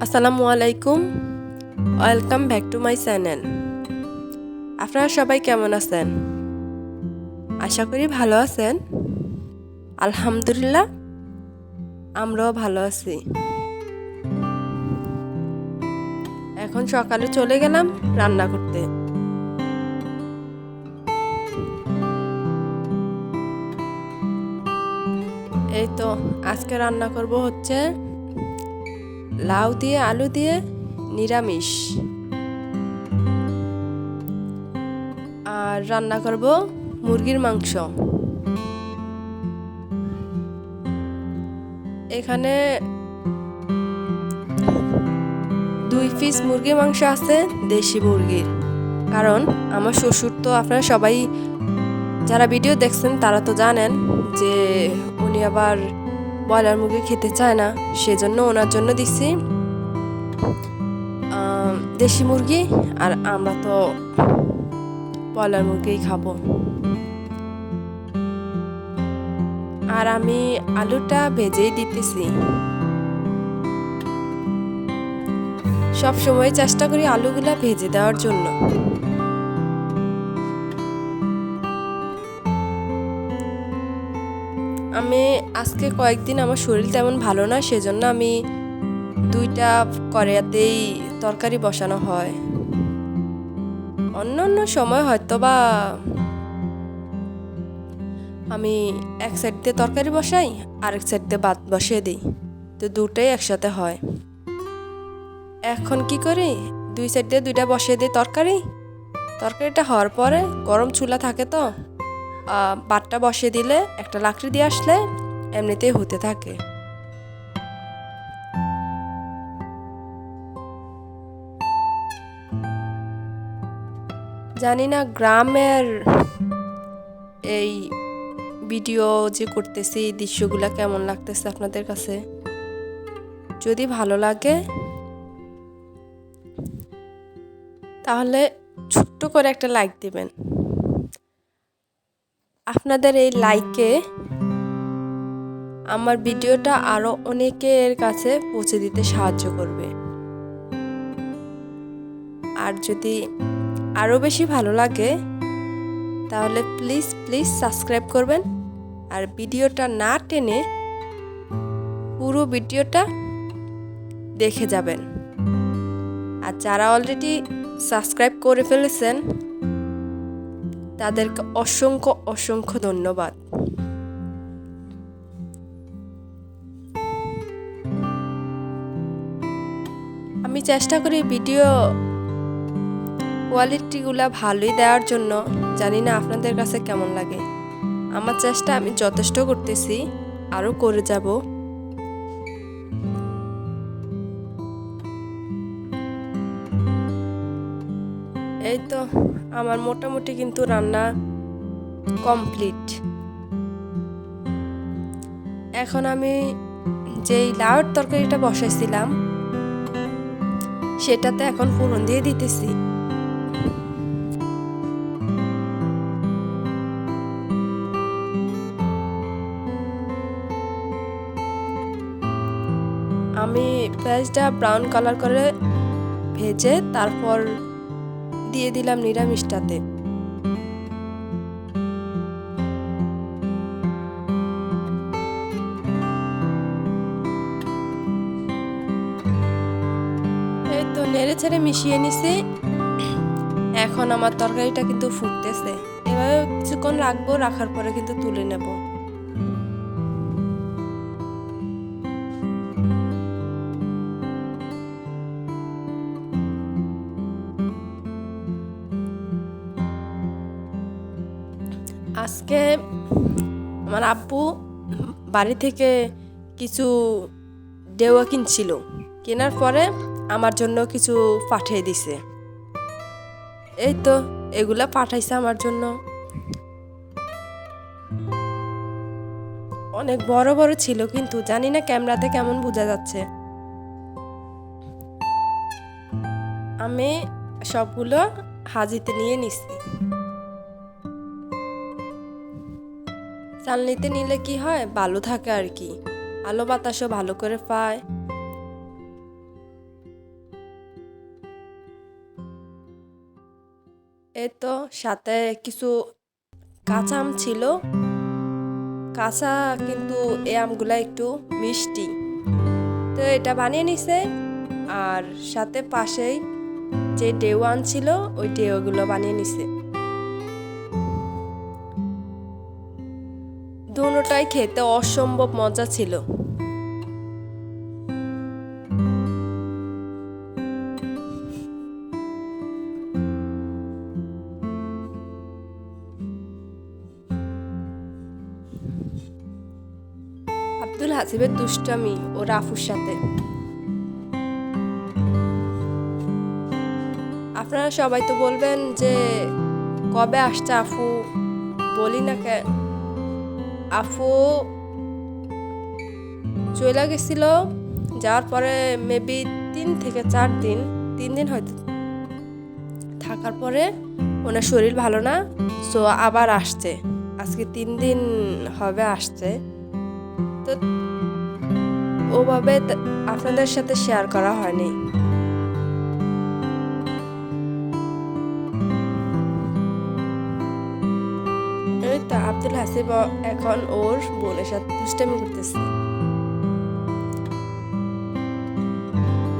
আসসালামু আলাইকুম, welcome back to my channel. আপনারা সবাই কেমন আছেন? আশা করি ভালো আছেন। আলহামদুলিল্লাহ, আমরাও ভালো আছি। এখন সকালে চলে গেলাম রান্না করতে। এই তো আজকে রান্না করব হচ্ছে লাউ দিয়ে আলু দিয়ে নিরামিষ, আর রান্না করব মুরগির মাংস। এখানে 2 পিস মুরগির মাংস আছে, দেশি মুরগির। কারণ আমার শ্বশুর, তো আপনারা সবাই যারা ভিডিও দেখছেন তারা তো জানেন যে উনি আবার ব্রয়লার মুরগি খেতে চায় না, সেজন্য ওনার জন্য দিচ্ছি দেশি মুরগি, আর আমরা তো ব্রয়লার মুরগিই খাবো। আর আমি আলুটা ভেজেই দিতেছি। সব সময় চেষ্টা করি আলুগুলা ভেজে দেওয়ার জন্য। আমি আজকে কয়েকদিন আমার শরীর তেমন ভালো না, সেজন্য আমি 2টা কড়াইতেই তরকারি বসানো হয়। অন্য সময় হয়তো বা আমি এক সাইড দিয়ে তরকারি বসাই, আরেক সাইড দিয়ে ভাত বসিয়ে দিই, তো দুটোই একসাথে হয়। এখন কি করি, 2 সাইড দিয়ে 2টা বসিয়ে দিই তরকারিটা হওয়ার পরে গরম চুলা থাকে, তো ভাতটা বসিয়ে দিলে একটা লাকড়ি দিয়ে আসলে এমনিতেই হতে থাকে। জানি না গ্রামের এই ভিডিও যে করতেছি দৃশ্যগুলা কেমন লাগতেছে আপনাদের কাছে। যদি ভালো লাগে তাহলে ছোট্ট করে একটা লাইক দিবেন। আপনাদের এই লাইকে আমার ভিডিওটা আরো অনেকের কাছে পৌঁছে দিতে সাহায্য করবে। আর যদি আরো বেশি ভালো লাগে তাহলে প্লিজ সাবস্ক্রাইব করবেন, আর ভিডিওটা না টেনে পুরো ভিডিওটা দেখে যাবেন। আর যারা অলরেডি সাবস্ক্রাইব করে ফেলেছেন তাদেরকে অসংখ্য ধন্যবাদ। আমি চেষ্টা করি ভিডিও কোয়ালিটিগুলা ভালোই দেওয়ার জন্য। জানি না আপনাদের কাছে কেমন লাগে। আমার চেষ্টা আমি যথেষ্ট করতেছি, আরো করে যাব। এই তো আমার মোটামুটি কিন্তু রান্না কমপ্লিট। এখন আমি যেই লাউর তরকারিটা বসাইছিলাম সেটাতে এখন ফোড়ন দিয়ে দিতেছি। আমি পেঁয়াজটা ব্রাউন কালার করে ভেজে তারপর দিয়ে দিলাম নিরামিষটাতে। এই তো নেড়ে ছেড়ে মিশিয়ে নিছি। এখন আমার তরকারিটা কিন্তু ফুটতেছে। এভাবে কিছুক্ষণ রাখবো, রাখার পরে কিন্তু তুলে নেব। আজকে আমার আব্বু বাড়ি থেকে কিছু ডেওয়া কিনছিল, কেনার পরে আমার জন্য কিছু পাঠিয়ে দিছে। এই তো এগুলা পাঠাইছে আমার জন্য। অনেক বড় বড় ছিল, কিন্তু জানি না ক্যামেরাতে কেমন বোঝা যাচ্ছে। আমি সবগুলো হাজিতে নিয়ে নিছি। চালনিতে নিলে কি হয়, ভালো থাকে আর কি, আলো বাতাসও ভালো করে পায়। এই তো সাথে কিছু কাঁচা আম ছিল, কাঁচা কিন্তু এই আমগুলা একটু মিষ্টি, তো এটা বানিয়ে নিছে। আর সাথে পাশেই যে ডেউ আনছিল ওই ডেউগুলো বানিয়ে নিছে। দুটোটাই খেতে অসম্ভব মজা ছিল। আব্দুল হাসিবের দুষ্টামি ও রাফুর সাথে। আপনারা সবাই তো বলবেন যে কবে আসছে আফু, বলি না কে। আফু চলে গেছিল, যাওয়ার পরে মেবি 3 থেকে 4 দিন, 3 দিন হয়তো থাকার পরে ওনার শরীর ভালো না, সো আবার আসছে। আজকে 3 দিন হবে আসছে, তো ওভাবে আপনাদের সাথে শেয়ার করা হয়নি। এই তো আব্দুল হাসিব এখন ওর বোনের সাথে দুষ্টামি করতেছে।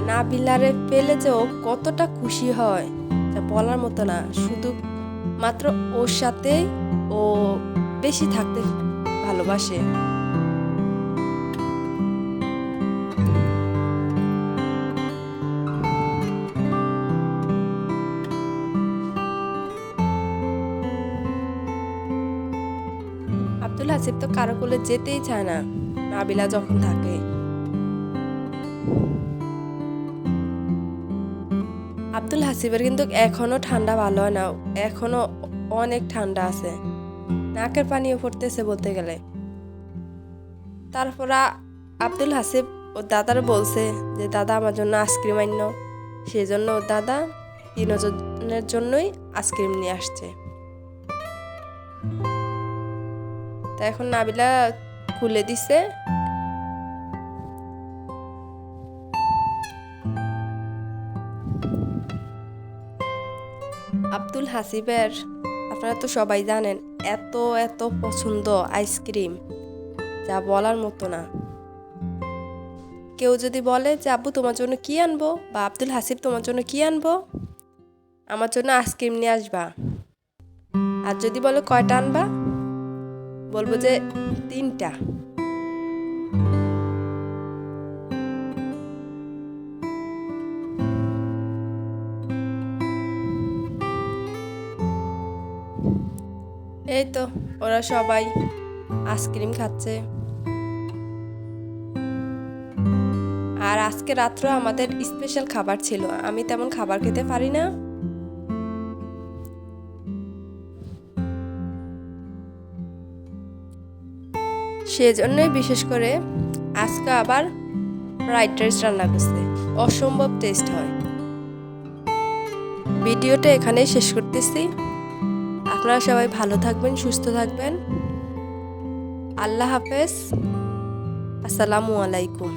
নাবিলারে পেলে যে ও কতটা খুশি হয় তা বলার মতো না, শুধু মাত্র ওর সাথে ও বেশি থাকতে ভালোবাসে। আব্দুল হাসিব তো কারো কোলে যেতেই চায় না নাবিলা যখন থাকে। আব্দুল হাসিবের কিন্তু এখনো ঠান্ডা ভালো হয় না, এখনো অনেক ঠান্ডা আছে, নাকের পানিও পড়তেছে বলতে গেলে। তারপর আব্দুল হাসিব ওর দাদার বলছে যে দাদা আমার জন্য আইসক্রিম আইন, সেই জন্য ওর দাদা 3 জনের জন্যই আইসক্রিম নিয়ে আসছে। তা এখন নাবিলা খুলে দিছে। আব্দুল হাসিবের আপনারা তো সবাই জানেন এত এত পছন্দ আইসক্রিম, যা বলার মতো না। কেউ যদি বলে যে আব্বু তোমার জন্য কি আনবো, বা আব্দুল হাসিব তোমার জন্য কি আনবো, আমার জন্য আইসক্রিম নিয়ে আসবা। আর যদি বলে কয়টা আনবা, বলবো যে 3টা। এই তো ওরা সবাই আইসক্রিম খাচ্ছে। আর আজকে রাত্রে আমাদের স্পেশাল খাবার ছিল, আমি তেমন খাবার খেতে পারি না, সেজন্যই বিশেষ করে আজকে আবার ফ্রাইড রাইস রান্না করছে, অসম্ভব টেস্ট হয়। ভিডিওটা এখানেই শেষ করতেছি। আপনারা সবাই ভালো থাকবেন, সুস্থ থাকবেন। আল্লাহ হাফেজ, আসসালামু আলাইকুম।